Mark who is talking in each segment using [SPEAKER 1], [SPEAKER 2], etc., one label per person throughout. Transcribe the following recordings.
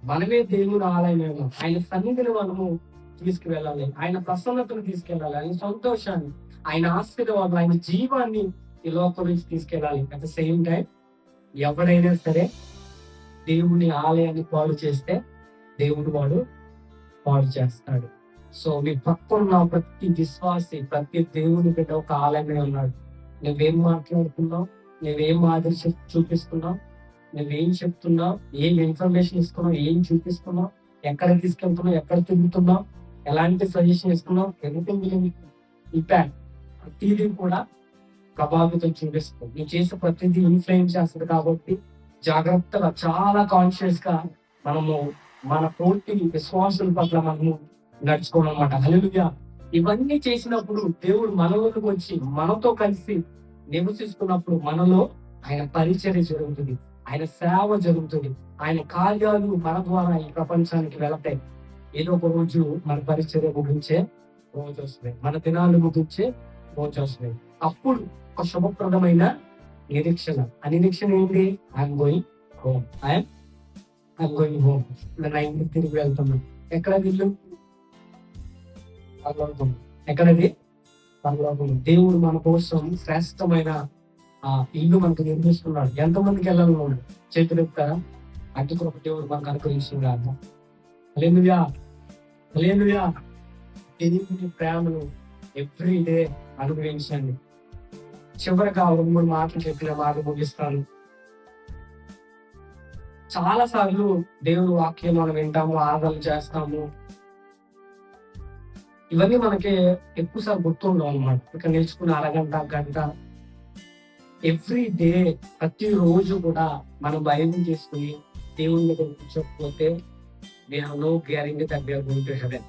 [SPEAKER 1] మనమే దేవుని ఆలయమేమో. ఆయన సన్నిధిని మనము తీసుకువెళ్ళాలి. ఆయన ప్రసన్నతను తీసుకెళ్ళాలి. ఆయన సంతోషాన్ని, ఆయన ఆశీర్వాదాలు, ఆయన జీవాన్ని ఈ లోకం నుంచి తీసుకెళ్ళాలి. అట్ ద సేమ్ టైం ఎవడైనా సరే దేవుని ఆలయాన్ని పాడు చేస్తే దేవుడు వాడు పాడు చేస్తాడు. సో మీ పక్కన ప్రతి విశ్వాసి, ప్రతి దేవుని బిడ్డ ఒక ఆలయమే ఉన్నాడు. నువ్వేం మాట్లాడుతున్నావు, నువ్వేం ఆదర్శం చూపిస్తున్నావు, నువ్వేం చెప్తున్నావు, ఏం ఇన్ఫర్మేషన్ ఇస్తున్నావు, ఏం చూపిస్తున్నావు, ఎక్కడ తీసుకెళ్తున్నావు, ఎక్కడ తిరుగుతున్నావు, ఎలాంటి సజెషన్ ఇస్తున్నావు, ఎవ్రీథింగ్ ఇంపాక్ట్. ప్రతిదీ కూడా ప్రభావితం చూపిస్తుంది. నువ్వు చేసే ప్రతిదీ ఇన్ఫ్లుయెన్స్ చేస్తుంది. కాబట్టి జాగ్రత్తగా, చాలా కాన్షియస్ గా మనము మన పూర్తి విశ్వాసుల పట్ల మనము నడుచుకోవడం అన్నమాట. హల్లెలూయా. ఇవన్నీ చేసినప్పుడు దేవుడు మనలోకి వచ్చి మనతో కలిసి నివసిస్తున్నప్పుడు మనలో ఆయన పరిచర్య జరుగుతుంది, ఆయన సేవ జరుగుతుంది, ఆయన కార్యాలు మన ద్వారా ఈ ప్రపంచానికి వెళతాయి. ఏదో ఒక రోజు మన పరిచర్య ముగించే రోజు వస్తుంది, మన దినాలు ముగించే రోజు వస్తుంది. అప్పుడు ఒక శుభప్రదమైన నిరీక్షణ. ఆ నిరీక్షణ ఏంటి? I'm going home. I'm going home. నా ఇంటికి తిరిగి వెళ్తున్నాను. ఎక్కడ ఇల్లు? పరలోకం. ఎక్కడది? పరలోకం. దేవుడు మన కోసం శ్రేష్టమైన ఇల్లు మనకు నిర్మిస్తున్నాడు. ఎంతమందికి వెళ్ళాలి? చేతులు ఎత్తారా? అటు ఒక దేవుడు మనకు అనుగ్రహిస్తున్నాడు. హల్లెలూయా, హల్లెలూయా. దేవుని ప్రేమను ఎవ్రీ డే అనుగ్రహించండి. చివరిగా 2-3 మాటలు చెప్పిన మాటలు ముగిస్తాను. చాలా సార్లు దేవుని వాక్యం మనం వింటాము, ఆరాధన చేస్తాము. ఇవన్నీ మనకి ఎక్కువసార్లు గుర్తుండవు అన్నమాట. ఇక్కడ నేర్చుకున్న అరగంట, గంట, ఎవ్రీ డే, ప్రతి రోజు కూడా మనం బైబిల్ తీసుకుని దేవుని దగ్గర కూర్చోకపోతే we have no guarantee that we are going to heaven.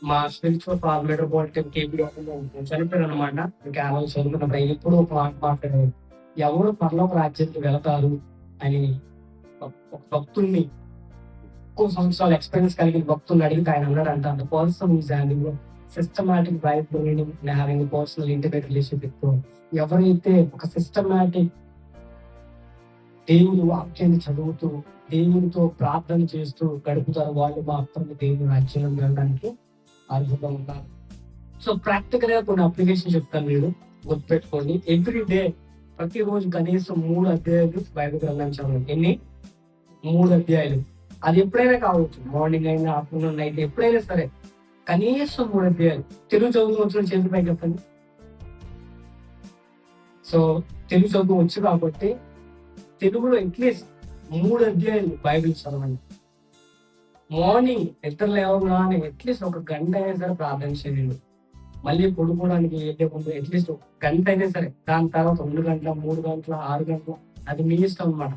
[SPEAKER 1] మా స్పిరిచువల్ ఫార్మేటర్ పాలిటిక్ చనిపోయారు అనమాట. ఇంకా ఆ రోజు చదువుకున్నప్పుడు ఎప్పుడు ఒక మాట మాట్లాడారు, ఎవరు పరలోక రాజ్యానికి వెళతారు అని ఒక భక్తుల్ని, ఎక్కువ సంవత్సరాలు ఎక్స్పీరియన్స్ కలిగిన భక్తుల్ని అడిగితే ఆయన అన్నాడంట, the person is having systematic Bible reading and having a personal intimate relationship with God. ఎవరైతే ఒక సిస్టమాటిక్ దేవుని వాక్యాన్ని చదువుతూ దేవునితో ప్రార్థన చేస్తూ గడుపుతారు, వాళ్ళు మాత్రమే దేవుని రాజ్యంలో వెళ్ళడానికి అర్హులుగా ఉంటారు. సో ప్రాక్టికల్ గా కొన్ని అప్లికేషన్ చెప్తాను, మీరు గుర్తుపెట్టుకోండి. ఎవ్రీ డే, ప్రతిరోజు కనీసం 3 అధ్యాయాలు బైబిల్ గ్రంథం చదవండి. ఎన్ని? 3 అధ్యాయాలు. అది ఎప్పుడైనా కావచ్చు, మార్నింగ్ అయినా, ఆఫ్టర్నూన్, నైట్, ఎప్పుడైనా సరే కనీసం 3 అధ్యాయాలు. తెలుగు చదువు వచ్చిన చేతి పై చెప్పండి. సో తెలుగు చదువు వచ్చు కాబట్టి తెలుగులో అట్లీస్ట్ 3 అధ్యాయాలు బైబిల్ చదవండి. మార్నింగ్ నిద్ర లేవగానే అట్లీస్ట్ 1 గంట అయినా సరే ప్రార్థన చేయండి. మళ్ళీ పడుకోవడానికి వెళ్ళే ముందు అట్లీస్ట్ 1 గంట అయినా సరే. దాని తర్వాత 2 గంటల, 3 గంటల, 6 గంటల, అది మీ ఇష్టం అనమాట.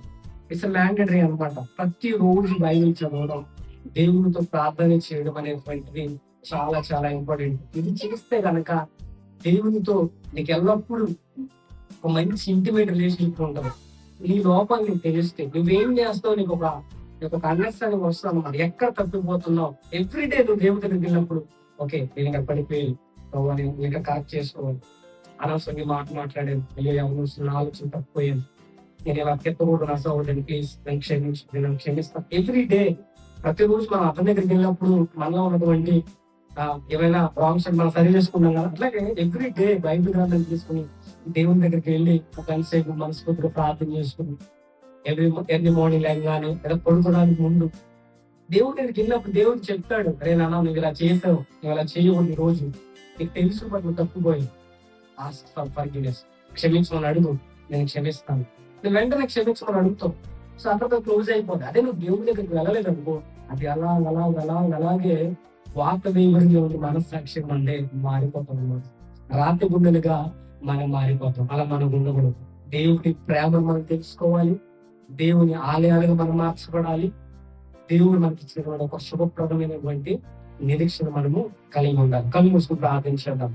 [SPEAKER 1] ఇట్స్ మ్యాండేటరీ అనమాట. ప్రతి రోజు బైబిల్ చదవడం, దేవునితో ప్రార్థన చేయడం అనేటువంటిది చాలా చాలా ఇంపార్టెంట్. ఇది చేస్తే కనుక దేవునితో నీకు ఎల్లప్పుడూ ఒక మంచి ఇంటిమేట్ రిలేషన్షిప్ ఉంటుంది. నీ లోపల నీకు తెలిస్తే నువ్వేం చేస్తావు, నీకు ఒక అండర్స్టాండింగ్ వస్తుంది అనమాట. ఎక్కడ తప్పిపోతున్నావు, ఎవ్రీడే నువ్వు దేవుడి దగ్గరికి వెళ్ళినప్పుడు, ఓకే నేను ఇక్కడ పడిపోయి నేను ఇంకా కరెక్ట్ చేసుకోవాలి, అనవసరంగా మాట్లాడాను, అయ్యో ఎవరు నా ఆలోచన తప్పిపోయాను, నేను ఇలా ఎత్తకూడదు, నష్టపోయాను, ప్లీజ్ నన్ను క్షమించు, నేను క్షమిస్తాను. ఎవ్రీడే, ప్రతిరోజు మనం అతని దగ్గరికి వెళ్ళినప్పుడు మనలో ఉన్నటువంటి ఏమైనా రాంగ్స్ మనం సరి చేసుకున్నాం కదా, అట్లాగే ఎవ్రీ డే బైబిల్ గ్రంథం తీసుకుని దేవుని దగ్గరికి వెళ్ళి ఒక గంటసేపు మనస్ఫూర్తిగా ప్రార్థన చేసుకుని ఎర్లీ మార్నింగ్ లేగానే లేదా పడుకోవడానికి ముందు దేవుడి దగ్గరికి వెళ్ళినప్పుడు దేవుడు చెప్తాడు, అరే నాన్న నువ్వు ఇలా చేసావు, నువ్వు ఇలా చేయకూడదు, రోజు నీకు తెలుసు నువ్వు తప్పుపోయి క్షమించమని అడుగు, నేను క్షమిస్తాను. నువ్వు వెంటనే క్షమించమని అడుగుతావు. సో అక్కడితో క్లోజ్ అయిపోతుంది. అదే నువ్వు దేవుడి దగ్గరికి వెళ్ళలేదు అనుకో, అది అలాగే వార్త దేవుడికి ఉండి మనస్సాక్ష్యం అంటే మారిపోతాం అన్నమాట. రాతి గుండెలుగా మనం మారిపోతాం. అలా మనం ఉండకూడదు. దేవుడి ప్రేమను మనం తెలుసుకోవాలి, దేవుని ఆలయాలుగా మనం మార్చబడాలి. దేవుడు మనకి ఇచ్చిన ఒక శుభప్రదమైనటువంటి నిరీక్షణ మనము కలిగి ఉండాలి. కళ్ళు మూసుకుని ప్రార్థించేద్దాం.